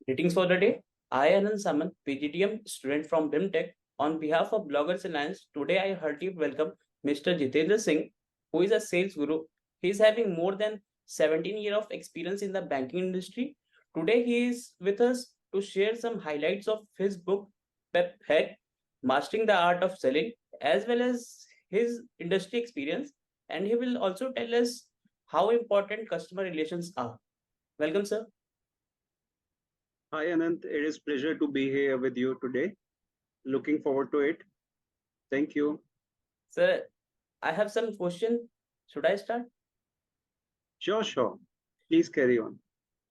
Greetings for the day. I, Anand Saman, PGTM student from BIMTech. On behalf of Bloggers Alliance, today I heartily welcome Mr. Jitender Singh, who is a sales guru. He is having more than 17 years of experience in the banking industry. Today he is with us to share some highlights of his book, Pep Hack, Mastering the Art of Selling, as well as his industry experience. And he will also tell us how important customer relations are. Welcome, sir. Hi Anant, it is pleasure to be here with you today. Looking forward to it. Thank you. Sir, I have some question. Should I start? Sure. Please carry on.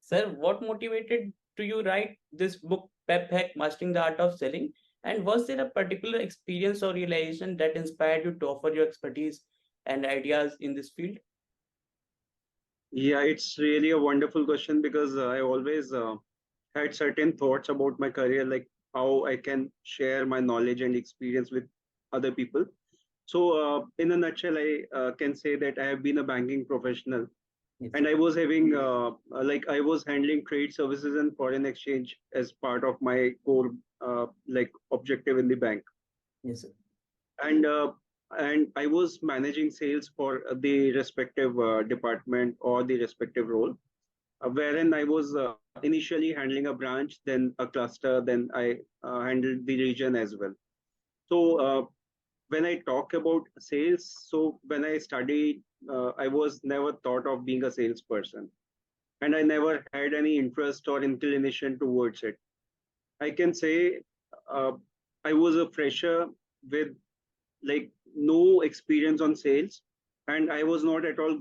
Sir, what motivated to you write this book, Pep Hack, Mastering the Art of Selling? And was there a particular experience or realization that inspired you to offer your expertise and ideas in this field? Yeah, it's really a wonderful question because I always had certain thoughts about my career, like how I can share my knowledge and experience with other people. So, in a nutshell, I can say that I have been a banking professional Yes, and sir. I was having I was handling trade services and foreign exchange as part of my core objective in the bank. Yes, sir. and I was managing sales for the respective department or the respective role, wherein I was initially handling a branch, then a cluster, then I handled the region as well. So when I talk about sales, so when I studied, I was never thought of being a salesperson, and I never had any interest or inclination towards it. I can say uh, I was a fresher with like no experience on sales, and I was not at all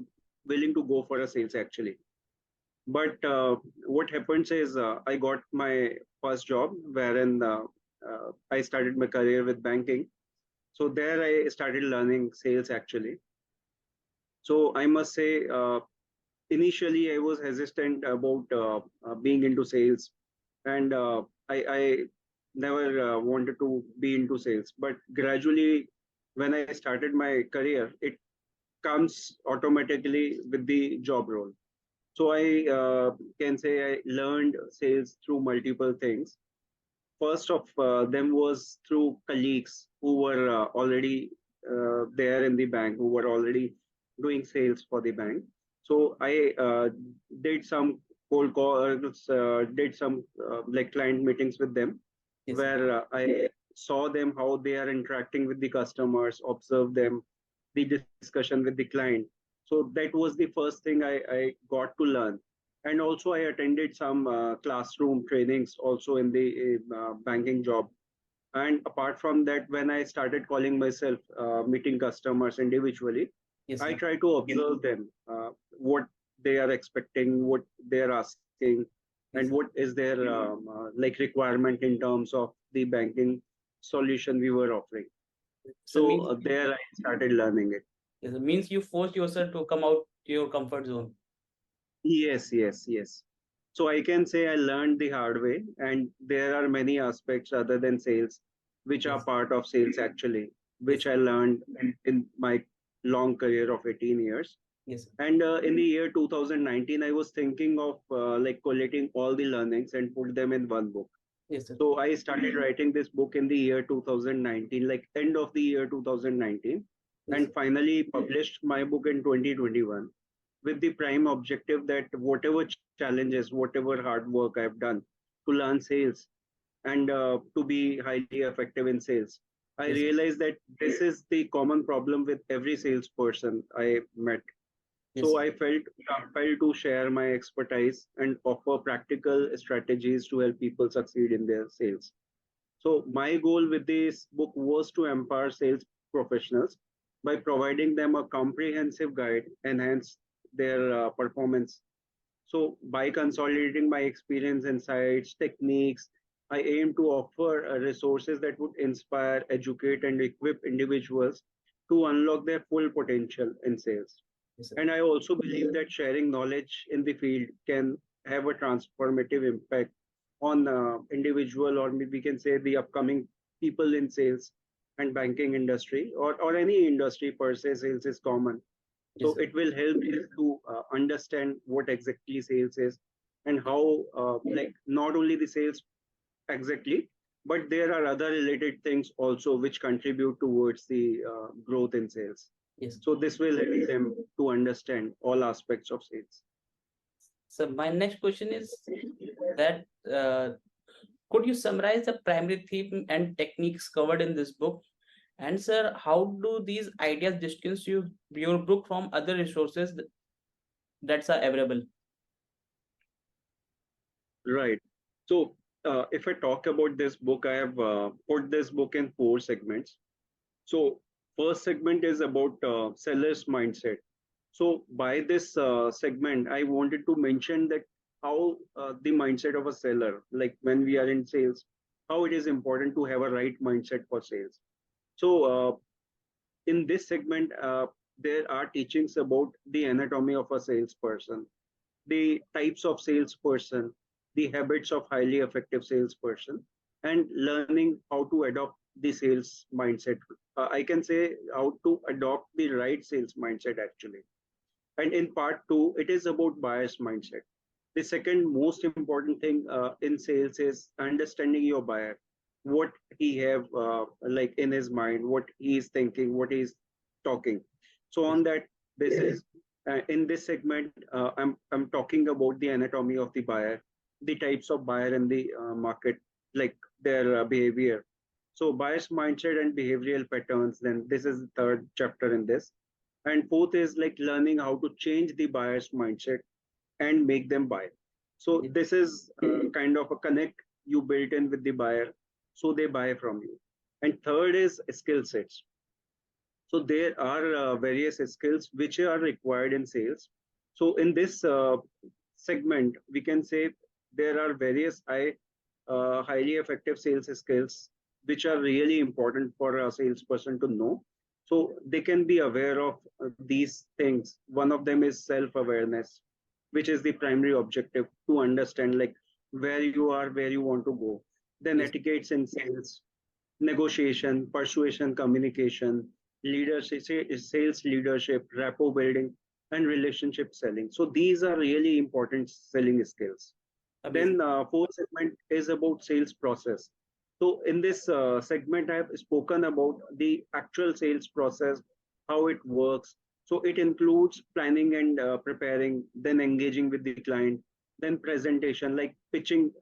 willing to go for a sales actually. But what happens is I got my first job wherein I started my career with banking. So there I started learning sales actually. So I must say, initially I was hesitant about being into sales, and I never wanted to be into sales. But gradually, when I started my career, it comes automatically with the job role. So I can say I learned sales through multiple things. First of them was through colleagues who were already there in the bank, who were already doing sales for the bank. So I did some cold calls, did some client meetings with them, Yes, sir. where I saw them how they are interacting with the customers, observe them, the discussion with the client. So that was the first thing I got to learn. And also I attended some classroom trainings also in the banking job. And apart from that, when I started calling myself, meeting customers individually, Yes, I sir. try to observe them, what they are expecting, what they are asking, and Yes, what sir. is their requirement in terms of the banking solution we were offering. So So means there I started learning it. yes, sir. Means you forced yourself to come out to your comfort zone. Yes. So I can say I learned the hard way, and there are many aspects other than sales, which are Yes, part of sales actually, yes, which sir. I learned in my long career of 18 years. Yes, sir. And in the year 2019, I was thinking of collating all the learnings and put them in one book. Yes, sir. So I started writing this book in the year 2019, like end of the year 2019, Yes, sir. and finally published my book in 2021 with the prime objective that whatever challenges, whatever hard work I've done to learn sales and to be highly effective in sales, I Yes, sir. realized that this is the common problem with every salesperson I met. Yes, So sir. I felt compelled to share my expertise and offer practical strategies to help people succeed in their sales. So my goal with this book was to empower sales professionals by providing them a comprehensive guide, enhance their performance. So by consolidating my experience, insights, techniques, I aim to offer resources that would inspire, educate, and equip individuals to unlock their full potential in sales. Yes, sir. And I also believe that sharing knowledge in the field can have a transformative impact on individual, or maybe we can say the upcoming people in sales and banking industry, or any industry per se. Sales is common, Yes, so sir. it will help you to understand what exactly sales is, and how like not only the sales exactly, but there are other related things also which contribute towards the growth in sales. Yes. So this will help them to understand all aspects of sales. So my next question is that could you summarize the primary theme and techniques covered in this book? And sir, how do these ideas distinguish your book from other resources that's are available? Right. So if I talk about this book, I have put this book in four segments. So first segment is about seller's mindset. So by this segment, I wanted to mention that how the mindset of a seller, like when we are in sales, how it is important to have a right mindset for sales. So in this segment, there are teachings about the anatomy of a salesperson, the types of salesperson, the habits of highly effective salesperson, and learning how to adopt the sales mindset. I can say how to adopt the right sales mindset actually. And in part two, it is about buyer's mindset. The second most important thing in sales is understanding your buyer, what he have like in his mind, what he is thinking, what he is talking. So Yes. on that basis, in this segment, I'm talking about the anatomy of the buyer, the types of buyer in the market, like their behavior. So buyer's mindset and behavioral patterns. Then this is the third chapter in this, and fourth is like learning how to change the buyer's mindset and make them buy. So Yes. this is kind of a connect you built in with the buyer, so they buy from you. And third is skill sets. So there are various skills which are required in sales. So in this segment, we can say there are various highly effective sales skills which are really important for a salesperson to know. So they can be aware of these things. One of them is self-awareness, which is the primary objective to understand like where you are, where you want to go. Then Yes. etiquettes in sales, negotiation, persuasion, communication, leadership, sales leadership, rapport building, and relationship selling. So these are really important selling skills. Amazing. Then fourth segment is about sales process. So in this segment, I have spoken about the actual sales process, how it works. So it includes planning and preparing, then engaging with the client, then presentation, like pitching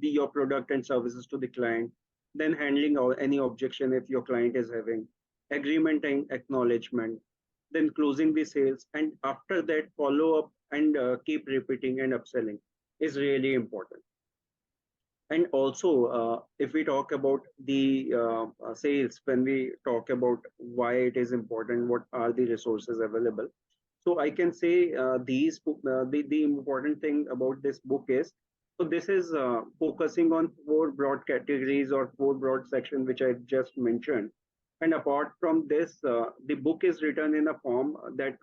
your product and services to the client, then handling any objection if your client is having, agreement and acknowledgement, then closing the sales, and after that follow up and keep repeating and upselling is really important. And also, if we talk about the sales, when we talk about why it is important, what are the resources available? So I can say the important thing about this book is, so this is focusing on four broad categories or four broad sections which I just mentioned. And apart from this, the book is written in a form that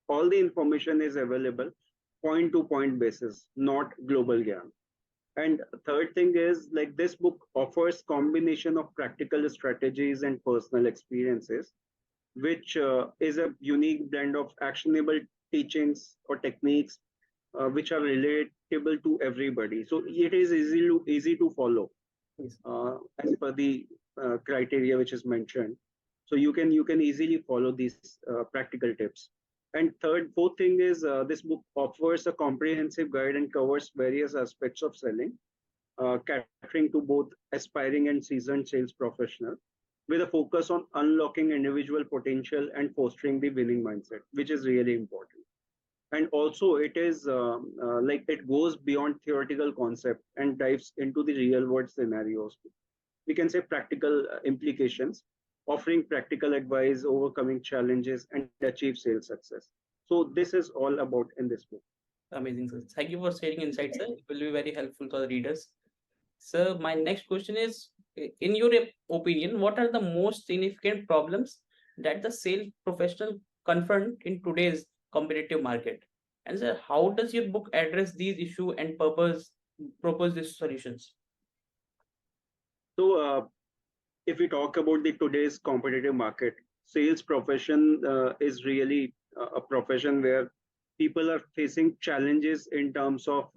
all the information is available point to point basis, not global gyan. And third thing is like this book offers combination of practical strategies and personal experiences, which is a unique blend of actionable teachings or techniques which are relatable to everybody. So it is easy to follow Yes. as per the criteria which is mentioned. So you can easily follow these practical tips. And fourth thing is this book offers a comprehensive guide and covers various aspects of selling, catering to both aspiring and seasoned sales professionals, with a focus on unlocking individual potential and fostering the winning mindset, which is really important. And also, it is like it goes beyond theoretical concept and dives into the real world scenarios. We can say practical implications, offering practical advice, overcoming challenges, and achieve sales success. So this is all about in this book. Amazing, sir. Thank you for sharing insights, sir. It will be very helpful for the readers. Sir, my next question is, in your opinion, what are the most significant problems that the sales professional confront in today's competitive market? And sir, how does your book address these issues and propose these solutions? So if we talk about the today's competitive market, sales profession is really a profession where people are facing challenges in terms of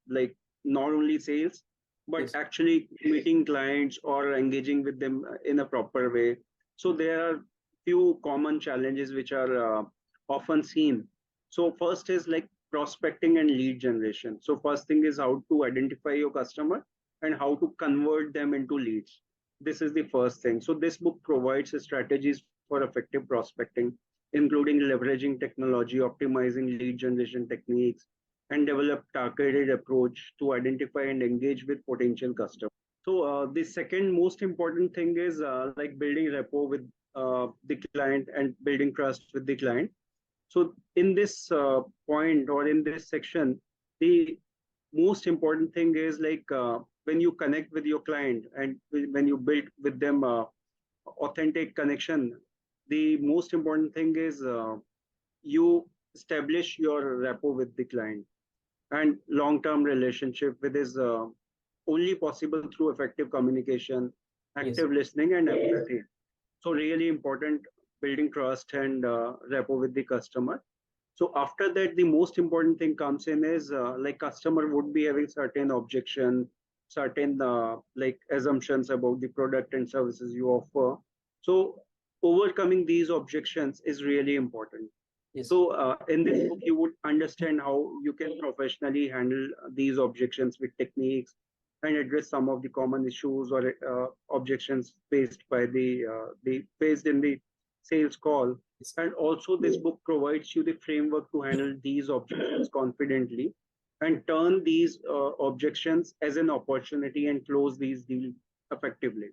like not only sales, but Yes. actually meeting clients or engaging with them in a proper way. So there are few common challenges which are often seen. So first is like prospecting and lead generation. So first thing is how to identify your customer and how to convert them into leads. This is the first thing. So this book provides strategies for effective prospecting, including leveraging technology, optimizing lead generation techniques, and develop targeted approach to identify and engage with potential customers. So the second most important thing is like building rapport with the client and building trust with the client. So in this point or in this section, the most important thing is like when you connect with your client and when you build with them authentic connection, the most important thing is you establish your rapport with the client, and long-term relationship with is only possible through effective communication, Yes. active listening, and empathy. So really important, building trust and rapport with the customer. So after that, the most important thing comes in is like customer would be having certain objection, certain like assumptions about the product and services you offer. So overcoming these objections is really important. Yes. So in this book, you would understand how you can professionally handle these objections with techniques and address some of the common issues or objections faced by the faced in the sales call. Yes. And also, this book provides you the framework to handle these objections confidently and turn these objections as an opportunity and close these deals effectively.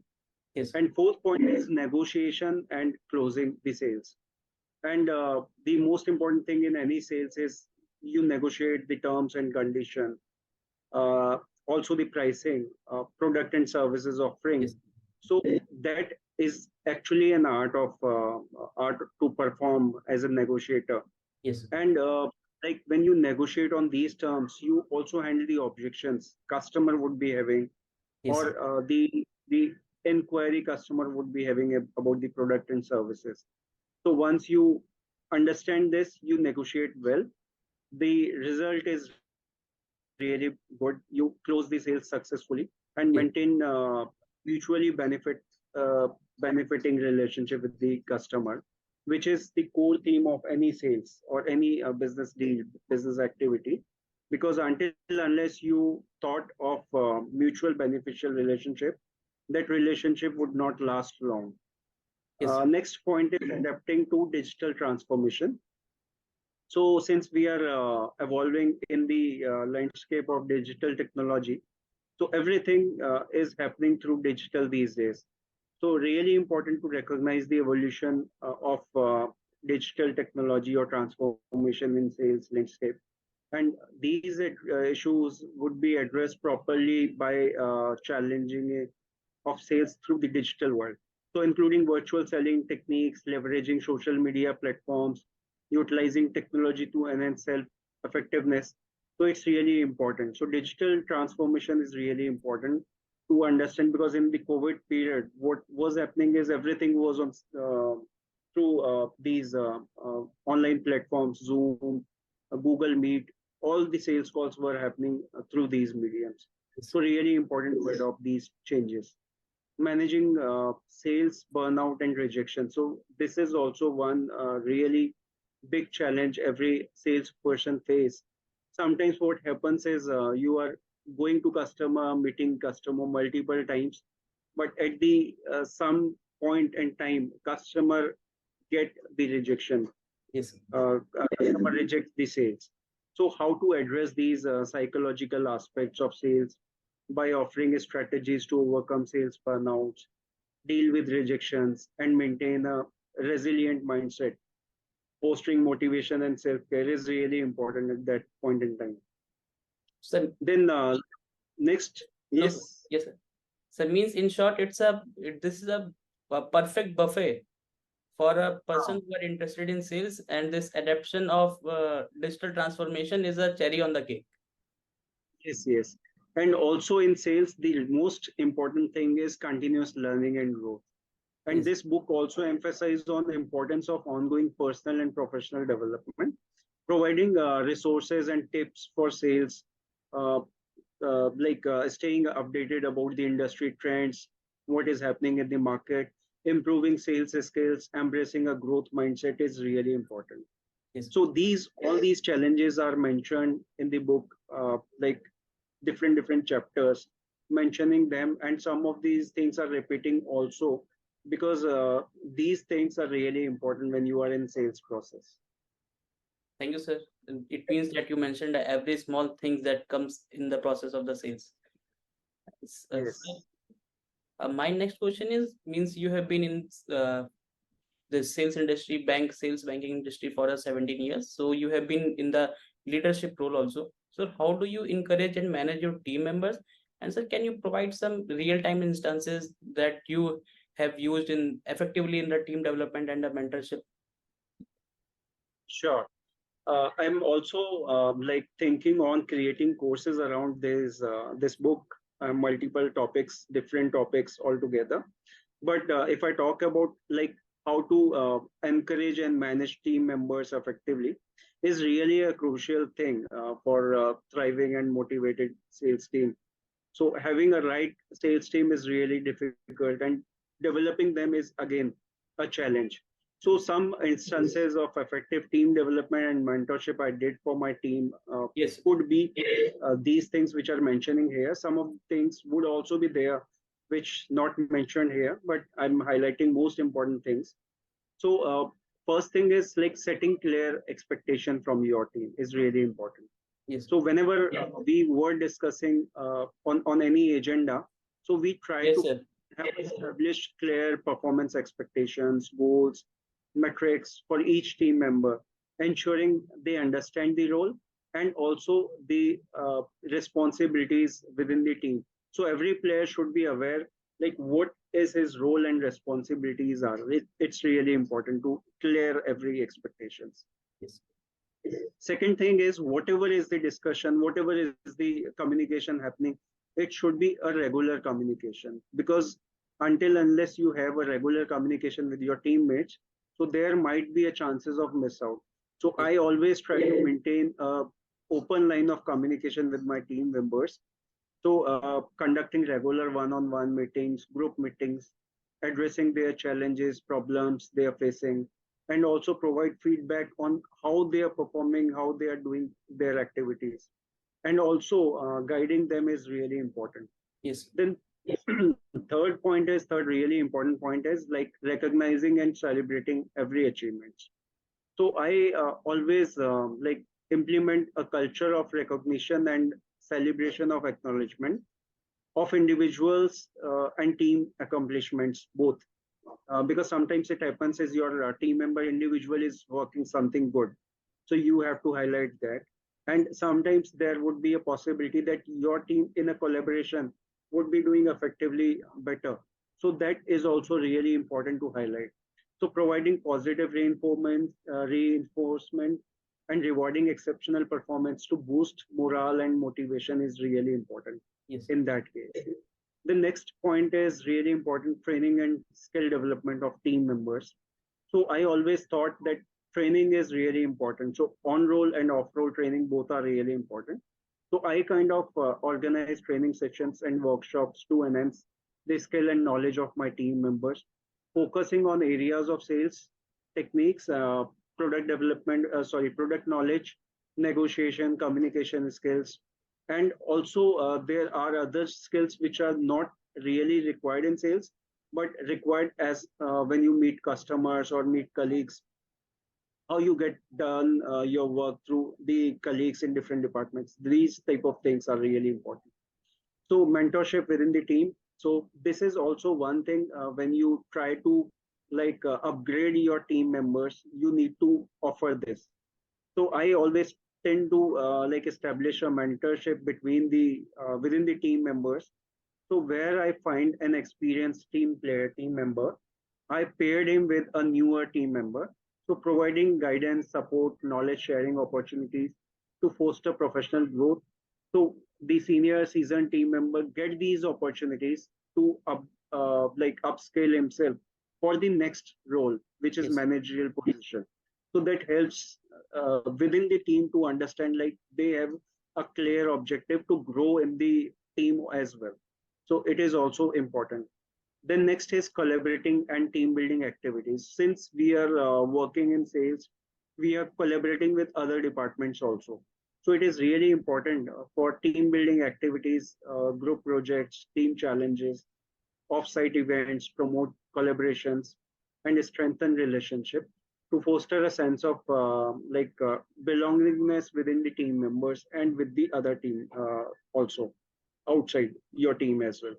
Yes. And fourth point is negotiation and closing the sales. And the most important thing in any sales is you negotiate the terms and condition, uh, also the pricing, product and services offering. Yes. So that is actually an art to perform as a negotiator. Yes. And like when you negotiate on these terms, you also handle the objections customer would be having, or Yes. the inquiry customer would be having about the product and services. So once you understand this, you negotiate well. The result is really good. You close the sales successfully and maintain Yes. mutually benefiting relationship with the customer, which is the core theme of any sales or any business deal, business activity. Because until unless you thought of mutual beneficial relationship, that relationship would not last long. Yes. Next point is adapting to digital transformation. So, since we are evolving in the landscape of digital technology, so everything is happening through digital these days. So, really important to recognize the evolution of digital technology or transformation in sales landscape. And these issues would be addressed properly by challenging of sales through the digital world. So, including virtual selling techniques, leveraging social media platforms, utilizing technology to enhance self effectiveness. So, it's really important. So, digital transformation is really important to understand because in the COVID period, what was happening is everything was on through these online platforms, Zoom, Google Meet, all the sales calls were happening through these mediums. Yes. So, really important to adopt these changes. Managing sales burnout and rejection. So this is also one really big challenge every salesperson face. Sometimes what happens is you are going to customer, meeting customer multiple times, but at the some point in time, customer get the rejection. Yes. Customer rejects the sales. So how to address these psychological aspects of sales by offering strategies to overcome sales burnouts, deal with rejections, and maintain a resilient mindset. Fostering motivation and self-care is really important at that point in time. So Then next, yes. yes, Yes. So means in short, this is a perfect buffet for a person who are interested in sales, and this adaptation of digital transformation is a cherry on the cake. yes, yes. And also in sales, the most important thing is continuous learning and growth. And Yes. this book also emphasized on the importance of ongoing personal and professional development. providing resources and tips for sales, uh, staying updated about the industry trends, what is happening in the market, improving sales skills, embracing a growth mindset is really important. Yes. So these all these challenges are mentioned in the book, like different chapters mentioning them, and some of these things are repeating also because these things are really important when you are in sales process. Thank you, sir. It means that you mentioned every small thing that comes in the process of the sales. Sir, Yes. my next question is, means you have been in the sales industry, sales banking industry for 17 years. So you have been in the leadership role also. So how do you encourage and manage your team members? And sir, can you provide some real-time instances that you have used in effectively in the team development and the mentorship? Sure. I'm also thinking on creating courses around this book, multiple topics, different topics altogether. But if I talk about like how to encourage and manage team members effectively, is really a crucial thing for thriving and motivated sales team. So having a right sales team is really difficult, and developing them is again a challenge. So some instances of effective team development and mentorship I did for my team Yes. could be these things which are mentioning here. Some of the things would also be there, which not mentioned here, but I'm highlighting most important things. So first thing is like setting clear expectation from your team is really important. Yes. So whenever we were discussing on any agenda, so we try Yes, to sir. have established clear performance expectations, goals, metrics for each team member, ensuring they understand the role and also the responsibilities within the team. So every player should be aware like what is his role and responsibilities are. It's really important to clear every expectations. Yes. Second thing is whatever is the discussion, whatever is the communication happening, it should be a regular communication, because until unless you have a regular communication with your teammates, so there might be a chances of miss out. So Yes. I always try to maintain a open line of communication with my team members. So conducting regular one-on-one meetings, group meetings, addressing their challenges, problems they are facing, and also provide feedback on how they are performing, how they are doing their activities, and also guiding them is really important. Yes. Then third really important point is like recognizing and celebrating every achievement. So I always implement a culture of recognition and celebration of acknowledgement of individuals and team accomplishments both, because sometimes it happens is your team member individual is working something good, so you have to highlight that. And sometimes there would be a possibility that your team in a collaboration would be doing effectively better, so that is also really important to highlight. So providing positive reinforcement and rewarding exceptional performance to boost morale and motivation is really important Yes. in that case. The next point is really important, training and skill development of team members. So I always thought that training is really important. So on role and off role training both are really important. So I kind of organize training sessions and workshops to enhance the skill and knowledge of my team members, focusing on areas of sales techniques, product knowledge, negotiation, communication skills, and also there are other skills which are not really required in sales, but required as when you meet customers or meet colleagues, how you get done your work through the colleagues in different departments. These type of things are really important. So mentorship within the team. So this is also one thing when you try to upgrade your team members, you need to offer this. So I always tend to establish a mentorship between the within the team members. So where I find an experienced team member, I paired him with a newer team member. So providing guidance, support, knowledge sharing opportunities to foster professional growth. So the senior seasoned team member get these opportunities to upscale himself for the next role, which is Yes. managerial position. So that helps within the team to understand like they have a clear objective to grow in the team as well. So it is also important. Then next is collaborating and team building activities. Since we are working in sales, we are collaborating with other departments also. So it is really important for team building activities, group projects, team challenges, off-site events, promote collaborations, and strengthen relationship to foster a sense of belongingness within the team members and with the other team also outside your team as well.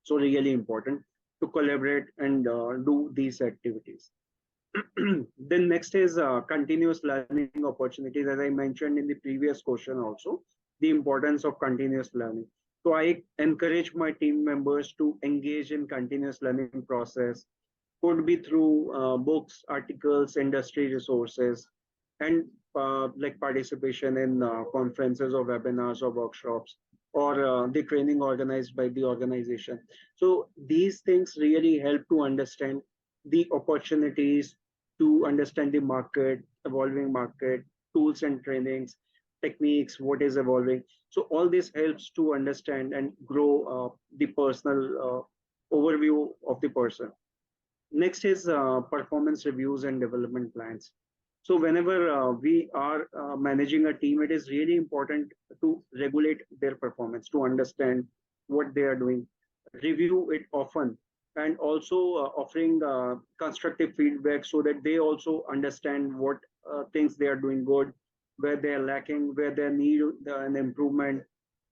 So really important to collaborate and do these activities. Then next is continuous learning opportunities. As I mentioned in the previous question also, the importance of continuous learning. So I encourage my team members to engage in continuous learning process, could be through books, articles, industry resources, and like participation in conferences or webinars or workshops or the training organized by the organization. So these things really help to understand the opportunities, to understand the market, evolving market, tools and trainings, techniques, what is evolving. So all this helps to understand and grow the personal overview of the person. Next is performance reviews and development plans. So whenever we are managing a team, it is really important to regulate their performance, to understand what they are doing, review it often, and also offering constructive feedback so that they also understand what things they are doing good, where they are lacking, where they need an improvement.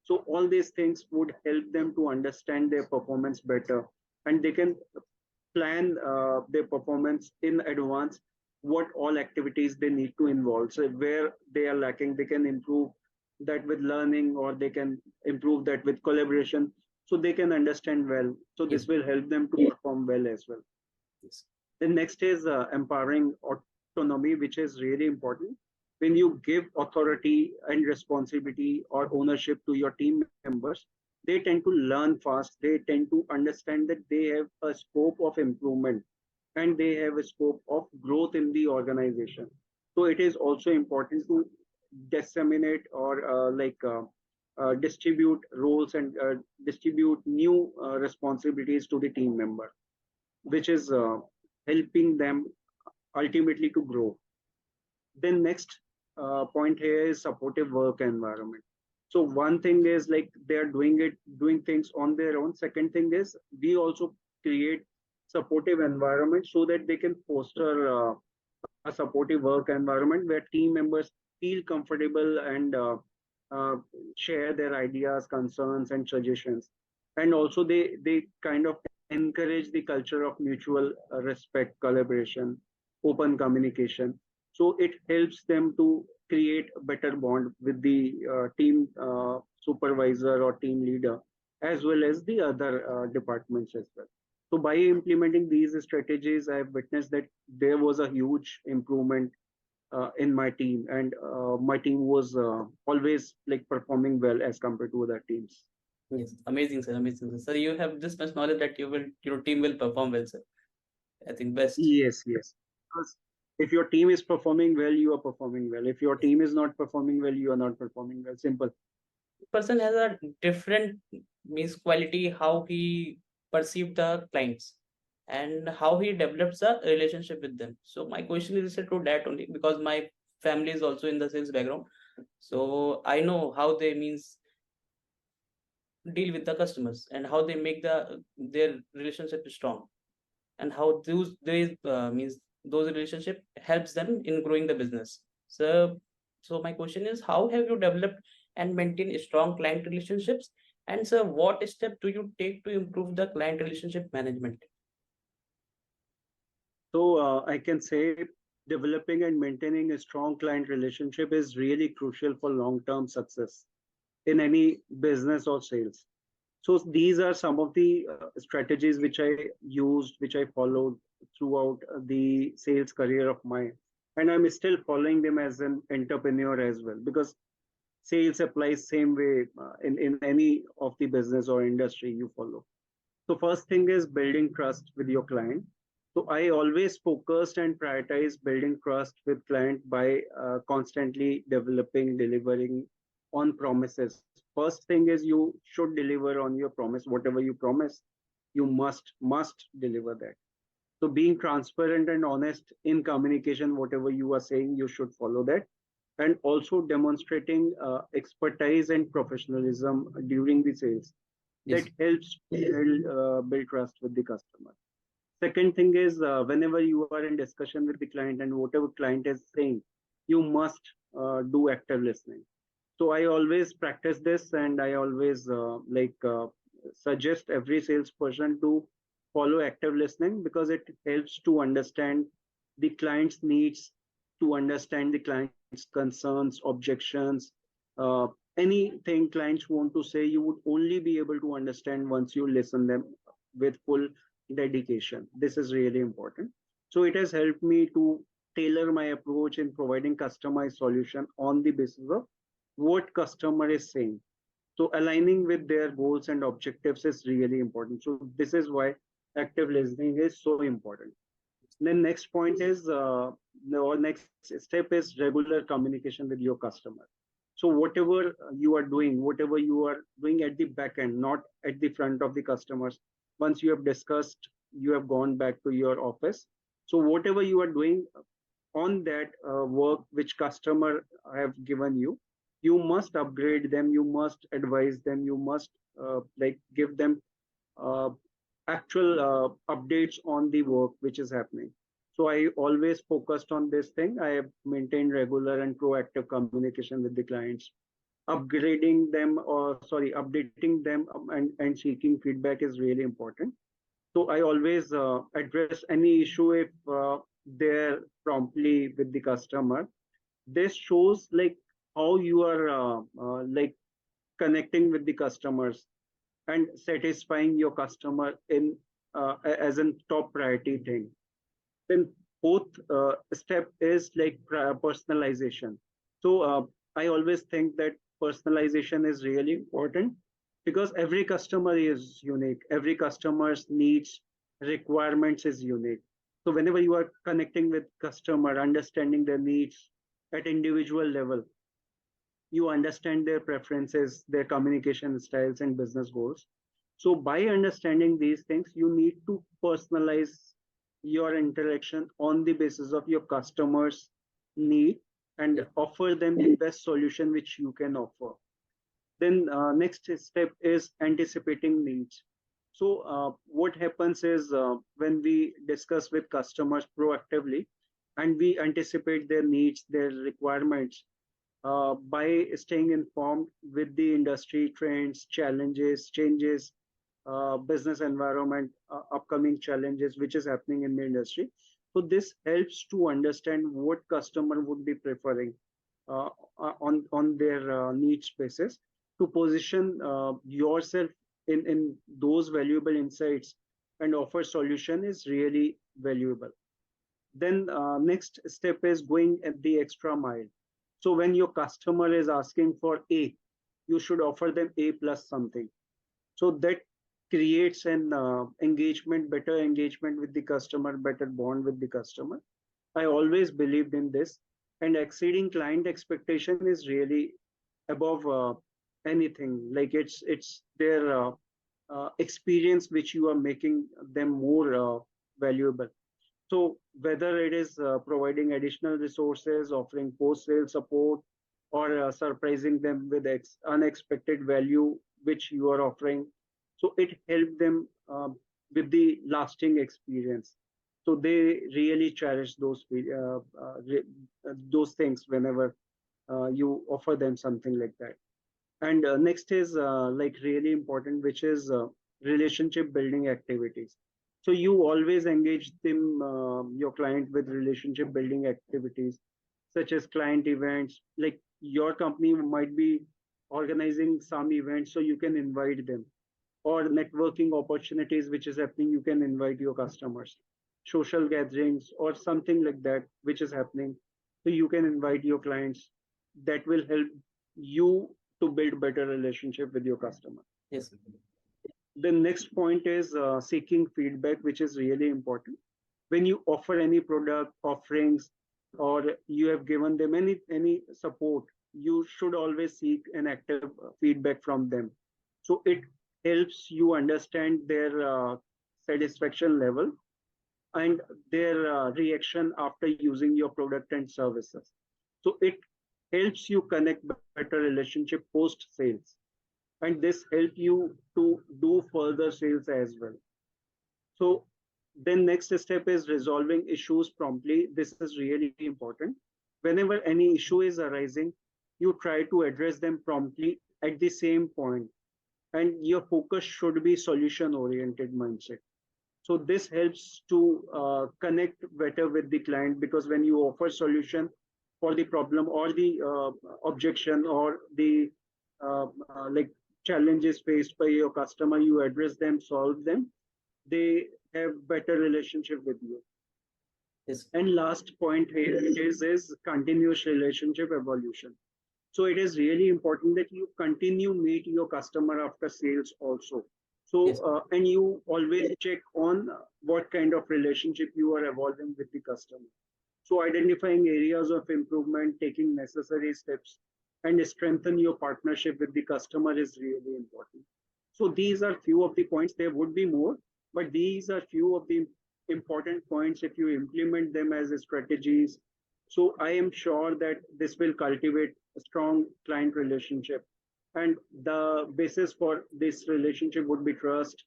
So all these things would help them to understand their performance better, and they can plan their performance in advance, what all activities they need to involve. So where they are lacking, they can improve that with learning, or they can improve that with collaboration, so they can understand well. So Yes, this will help them to perform well as well. yes, The next is empowering autonomy, which is really important. When you give authority and responsibility or ownership to your team members, they tend to learn fast. They tend to understand that they have a scope of improvement and they have a scope of growth in the organization. So it is also important to disseminate or distribute roles and distribute new responsibilities to the team member, which is helping them ultimately to grow. Then next point here is supportive work environment. So one thing is like they're doing things on their own. Second thing is we also create supportive environment so that they can foster a supportive work environment where team members feel comfortable and uh, share their ideas, concerns, and suggestions. And also they kind of encourage the culture of mutual respect, collaboration, open communication. So it helps them to create a better bond with the team supervisor or team leader, as well as the other departments as well. So by implementing these strategies, I have witnessed that there was a huge improvement in my team, and my team was always like performing well as compared to other teams. yes. Amazing, sir. Amazing, sir. Sir, you have this much knowledge that your team will perform well, sir. I think best. Yes, yes. Because if your team is performing well, you are performing well. If your Yes. team is not performing well, you are not performing well. Simple. Person has a different means quality how he perceive the clients and how he develops a relationship with them. So my question is related to that only because my family is also in the sales background. So I know how they means deal with the customers and how they make their relationship strong and how those they means those relationship helps them in growing the business. So my question is how have you developed and maintain strong client relationships, and sir what step do you take to improve the client relationship management? So I can say developing and maintaining a strong client relationship is really crucial for long-term success in any business or sales. So these are some of the strategies which I used, which I followed throughout the sales career of mine. And I'm still following them as an entrepreneur as well, because sales applies same way in any of the business or industry you follow. So first thing is building trust with your client. So I always focused and prioritize building trust with client by constantly developing, delivering on promises. First thing is you should deliver on your promise. Whatever you promise, you must deliver that. So being transparent and honest in communication, whatever you are saying, you should follow that. And also demonstrating expertise and professionalism during the sales. That Yes. helps build trust with the customer. Second thing is whenever you are in discussion with the client and whatever client is saying, you must do active listening. So I always practice this, and I always suggest every salesperson to follow active listening because it helps to understand the client's needs, to understand the client's concerns, objections, uh, anything clients want to say. You would only be able to understand once you listen them with full dedication. This is really important. So it has helped me to tailor my approach in providing customized solution on the basis of what customer is saying. So aligning with their goals and objectives is really important. So this is why active listening is so important. Then next point is or next step is regular communication with your customer. So whatever you are doing, whatever you are doing at the back end, not at the front of the customers, once you have discussed, you have gone back to your office. So whatever you are doing on that work which customer have given you, you must upgrade them, you must advise them, you must give them uh, actual updates on the work which is happening. So I always focused on this thing. I have maintained regular and proactive communication with the clients. Upgrading them, or sorry, updating them, and seeking feedback is really important. So I always address any issue if they're promptly with the customer. This shows like how you are connecting with the customers and satisfying your customer in as a top priority thing. Then fourth step is like personalization. So I always think that personalization is really important because every customer is unique. Every customer's needs, requirements is unique. So whenever you are connecting with customer, understanding their needs at individual level, you understand their preferences, their communication styles, and business goals. So, by understanding these things, you need to personalize your interaction on the basis of your customers' need and Yes. offer them the best solution which you can offer. Then, next step is anticipating needs. So, what happens is when we discuss with customers proactively and we anticipate their needs, their requirements, by staying informed with the industry trends, challenges, changes, business environment, upcoming challenges, which is happening in the industry. So this helps to understand what customer would be preferring uh, on their needs basis to position yourself in those valuable insights and offer solution is really valuable. Then next step is going at the extra mile. So when your customer is asking for A, you should offer them A plus something. So that creates an engagement, better engagement with the customer, better bond with the customer. I always believed in this, and exceeding client expectation is really above anything. Like it's their experience which you are making them more valuable. So whether it is providing additional resources, offering post-sale support, or surprising them with unexpected value which you are offering, so it helped them with the lasting experience. So they really cherish those things whenever you offer them something like that. And next is like really important, which is relationship building activities. So you always engage them, your client with relationship building activities, such as client events. Like your company might be organizing some events, so you can invite them, or networking opportunities which is happening. You can invite your customers, social gatherings, or something like that which is happening. So you can invite your clients. That will help you to build better relationship with your customer. Yes. The next point is seeking feedback, which is really important. when you offer any product offerings, or you have given them any support, you should always seek an active feedback from them. So it helps you understand their satisfaction level and their reaction after using your product and services. So it helps you connect better relationship post sales, and this help you to do further sales as well. So then next step is resolving issues promptly. This is really important. Whenever any issue is arising, you try to address them promptly at the same point, and your focus should be solution oriented mindset. So this helps to connect better with the client, because when you offer solution for the problem or the objection or the like challenges faced by your customer, you address them, solve them, they have better relationship with you. Yes. And last point here is continuous relationship evolution. So it is really important that you continue meet your customer after sales also. So Yes. and you always check on what kind of relationship you are evolving with the customer. So identifying areas of improvement, taking necessary steps, and strengthen your partnership with the customer is really important. So these are few of the points. There would be more, but these are few of the important points. If you implement them as strategies, so I am sure that this will cultivate a strong client relationship. And the basis for this relationship would be trust,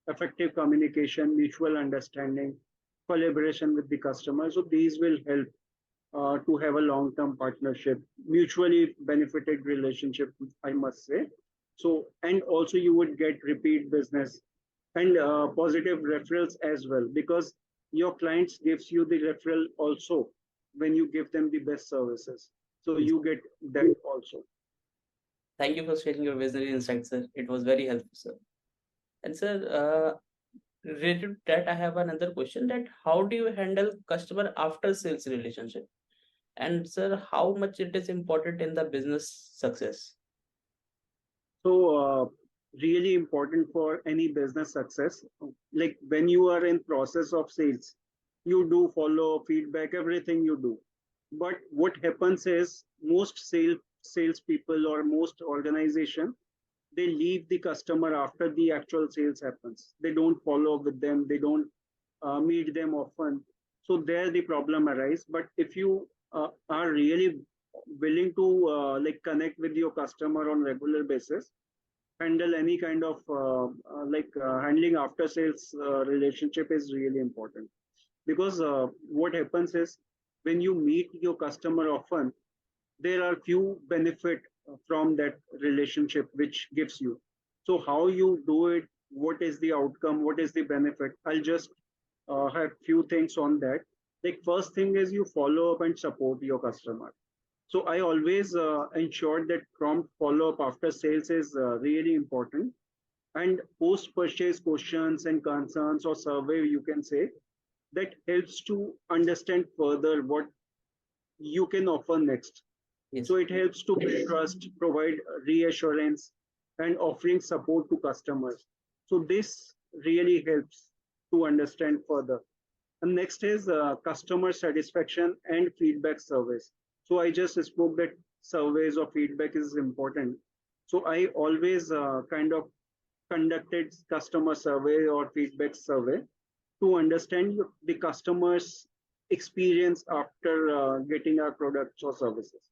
effective communication, mutual understanding, collaboration with the customer. So these will help to have a long-term partnership, mutually benefited relationship, I must say. So, and also you would get repeat business and positive referrals as well, because your clients gives you the referral also when you give them the best services. So Yes. you get that also. Thank you for sharing your visionary insights, sir. It was very helpful, sir. And sir, related to that, I have another question: that how do you handle customer after sales relationship? And sir, how much it is important in the business success? So, really important for any business success. Like when you are in process of sales, you do follow feedback, everything you do. But what happens is most salespeople or most organization, they leave the customer after the actual sales happens. They don't follow up with them. They don't meet them often. So there the problem arise. But if you are really willing to like connect with your customer on regular basis, handle any kind of handling after sales relationship is really important, because what happens is when you meet your customer often, there are few benefit from that relationship which gives you. So how you do it, what is the outcome, what is the benefit, I'll just have few things on that. Like first thing is you follow up and support your customer. So I always ensure that prompt follow up after sales is really important, and post purchase questions and concerns or survey, you can say, that helps to understand further what you can offer next. Yes. So it helps to build trust, provide reassurance, and offering support to customers. So this really helps to understand further. And next is customer satisfaction and feedback surveys. So I just spoke that surveys or feedback is important. So I always kind of conducted customer survey or feedback survey to understand the customer's experience after getting our products or services.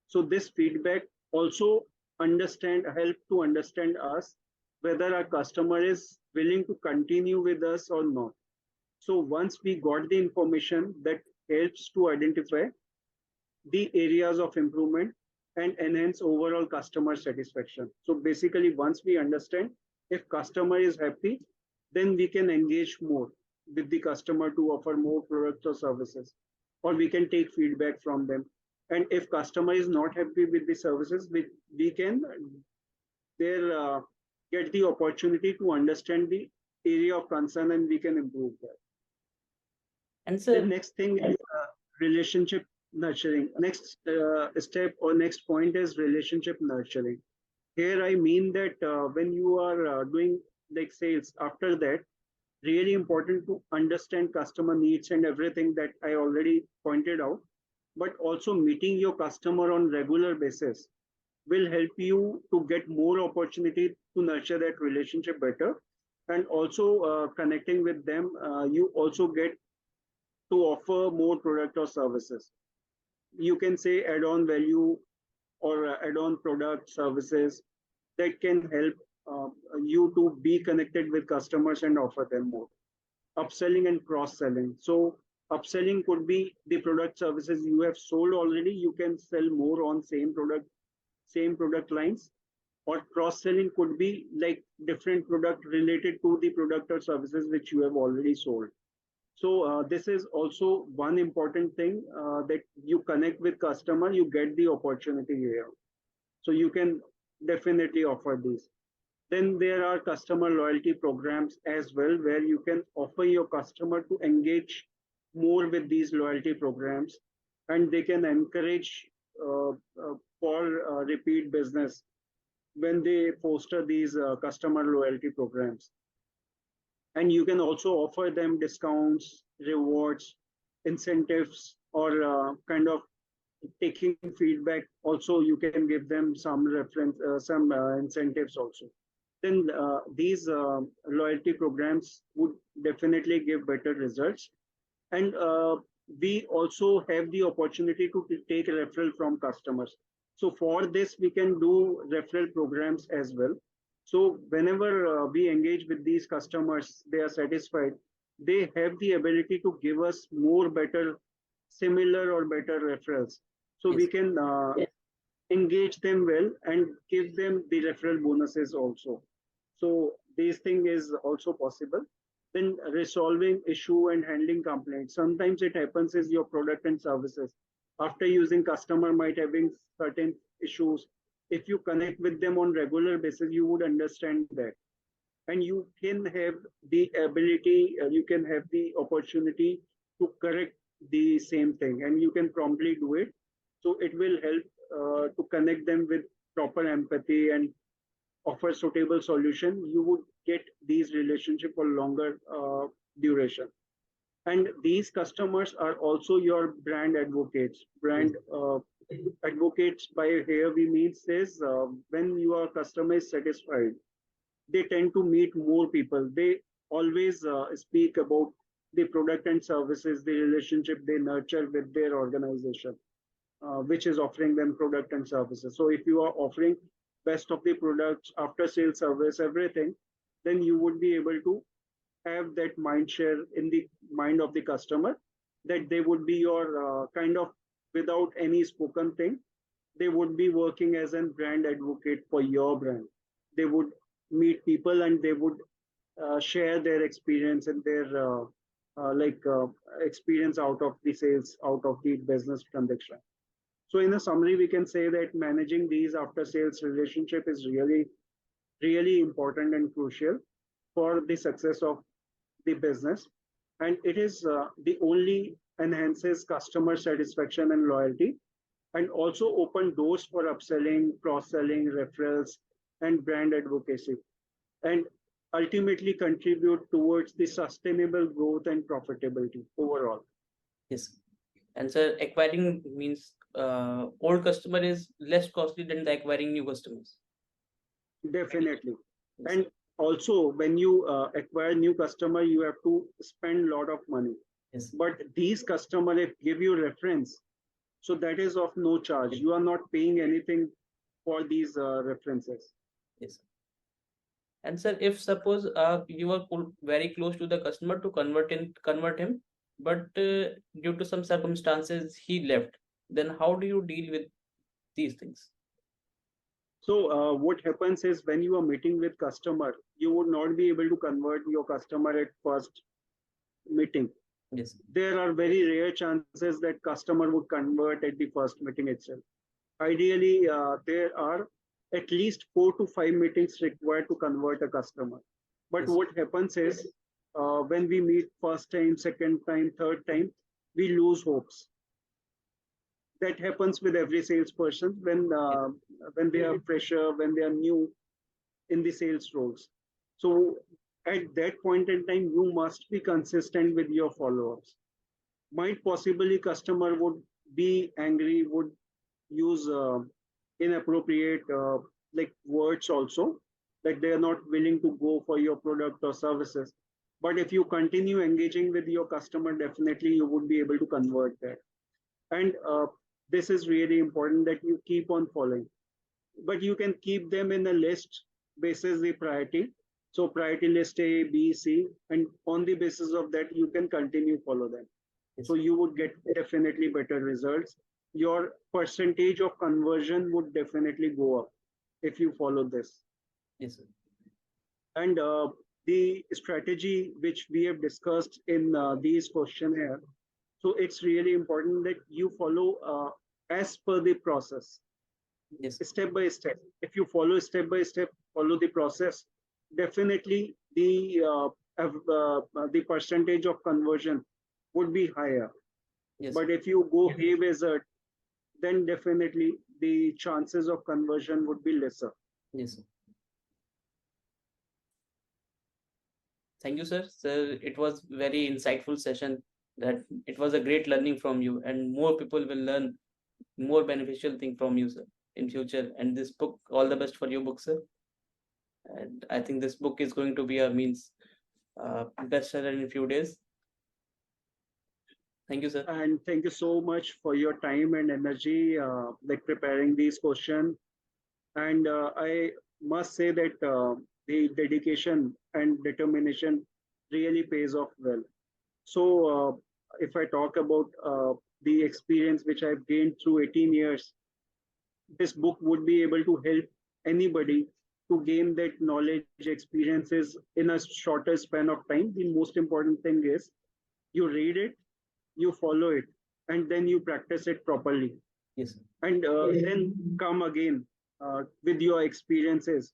So this feedback also help to understand us whether our customer is willing to continue with us or not. So once we got the information, that helps to identify the areas of improvement and enhance overall customer satisfaction. So basically, once we understand if customer is happy, then we can engage more with the customer to offer more products or services, or we can take feedback from them. And if customer is not happy with the services, we can there get the opportunity to understand the area of concern, and we can improve that. And The sir, next thing is relationship nurturing. Next step or next point is relationship nurturing. Here I mean that when you are doing like sales, after that really important to understand customer needs and everything that I already pointed out. But also meeting your customer on regular basis will help you to get more opportunity to nurture that relationship better. And also connecting with them, you also get to offer more product or services. You can say add-on value or add-on product services that can help uh, you to be connected with customers and offer them more. Upselling and cross-selling. So upselling could be the product services you have sold already. You can sell more on same product lines. Or cross-selling could be like different product related to the product or services which you have already sold. So this is also one important thing that you connect with customer, you get the opportunity here. So you can definitely offer these. Then there are customer loyalty programs as well, where you can offer your customer to engage more with these loyalty programs, and they can encourage for repeat business when they foster these customer loyalty programs. And you can also offer them discounts, rewards, incentives, or kind of taking feedback. Also, you can give them some reference, some incentives also. Then these loyalty programs would definitely give better results. And we also have the opportunity to take referral from customers. So for this, we can do referral programs as well. So whenever we engage with these customers, they are satisfied. They have the ability to give us more better, similar or better referrals. So we Yes. can engage them well and give them the referral bonuses also. So this thing is also possible. Then resolving issue and handling complaints. Sometimes it happens is your product and services. After using, customer might having certain issues. If you connect with them on regular basis, you would understand that. And you can have the ability, you can have the opportunity to correct the same thing, and you can promptly do it. So it will help to connect them with proper empathy and offer suitable solution. You would get these relationship for longer duration. And these customers are also your brand advocates. Yes. Brand advocates by here we mean says when your customer is satisfied, they tend to meet more people. They always speak about the product and services, the relationship they nurture with their organization, which is offering them product and services. So if you are offering best of the products, after sales service, everything, then you would be able to have that mind share in the mind of the customer, that they would be your kind of, without any spoken thing, they would be working as a brand advocate for your brand. They would meet people and they would share their experience and their experience out of the sales, out of the business transaction. So in a summary, we can say that managing these after sales relationship is really, really important and crucial for the success of the business. And it is the only enhances customer satisfaction and loyalty, and also open doors for upselling, cross-selling, referrals, and brand advocacy, and ultimately contribute towards the sustainable growth and profitability overall. Yes. And sir, acquiring means old customer is less costly than the acquiring new customers. Definitely. Yes. And also, when you acquire new customer, you have to spend a lot of money. Yes. But these customer, if give you reference, so that is of no charge. You are not paying anything for these references. Yes. And sir, if suppose you are very close to the customer to convert him, but due to some circumstances he left, then how do you deal with these things? So what happens is when you are meeting with customer, you would not be able to convert your customer at first meeting. Yes. There are very rare chances that customer would convert at the first meeting itself. Ideally, there are at least 4 to 5 meetings required to convert a customer. But Yes. what happens is when we meet first time, second time, third time, we lose hopes. That happens with every salesperson Yes. when they are fresher, when they are new in the sales roles. So at that point in time, you must be consistent with your follow-ups. Might possibly customer would be angry, would use inappropriate like words also, that they are not willing to go for your product or services. But if you continue engaging with your customer, definitely you would be able to convert that. And this is really important that you keep on following, but you can keep them in a list basis the priority. So priority list A, B, C, and on the basis of that, you can continue follow them. Yes, So you would get definitely better results. Your percentage of conversion would definitely go up if you follow this. yes, sir. And the strategy which we have discussed in these questionnaire, so it's really important that you follow as per the process, Yes, step by step. If you follow step by step, follow the process, definitely the percentage of conversion would be higher. yes, But if you go haphazard, then definitely the chances of conversion would be lesser. yes, sir. Thank you, sir. Sir, it was very insightful session. That it was a great learning from you, and more people will learn more beneficial thing from you, sir, in future. And this book, all the best for your book, sir. And I think this book is going to be a means bestseller in a few days. Thank you, sir. And thank you so much for your time and energy, like preparing these questions. And I must say that the dedication and determination really pays off well. So, if I talk about the experience which I've gained through 18 years, this book would be able to help anybody to gain that knowledge, experiences in a shorter span of time. The most important thing is you read it, you follow it, and then you practice it properly. Yes, sir. And then come again with your experiences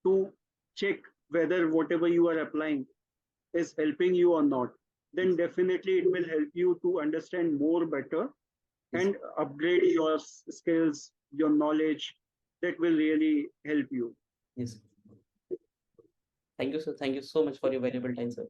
to check whether whatever you are applying is helping you or not. Then Yes, definitely it will help you to understand more better yes, and upgrade your skills, your knowledge. That will really help you. yes. Thank you, sir. Thank you so much for your valuable time, sir.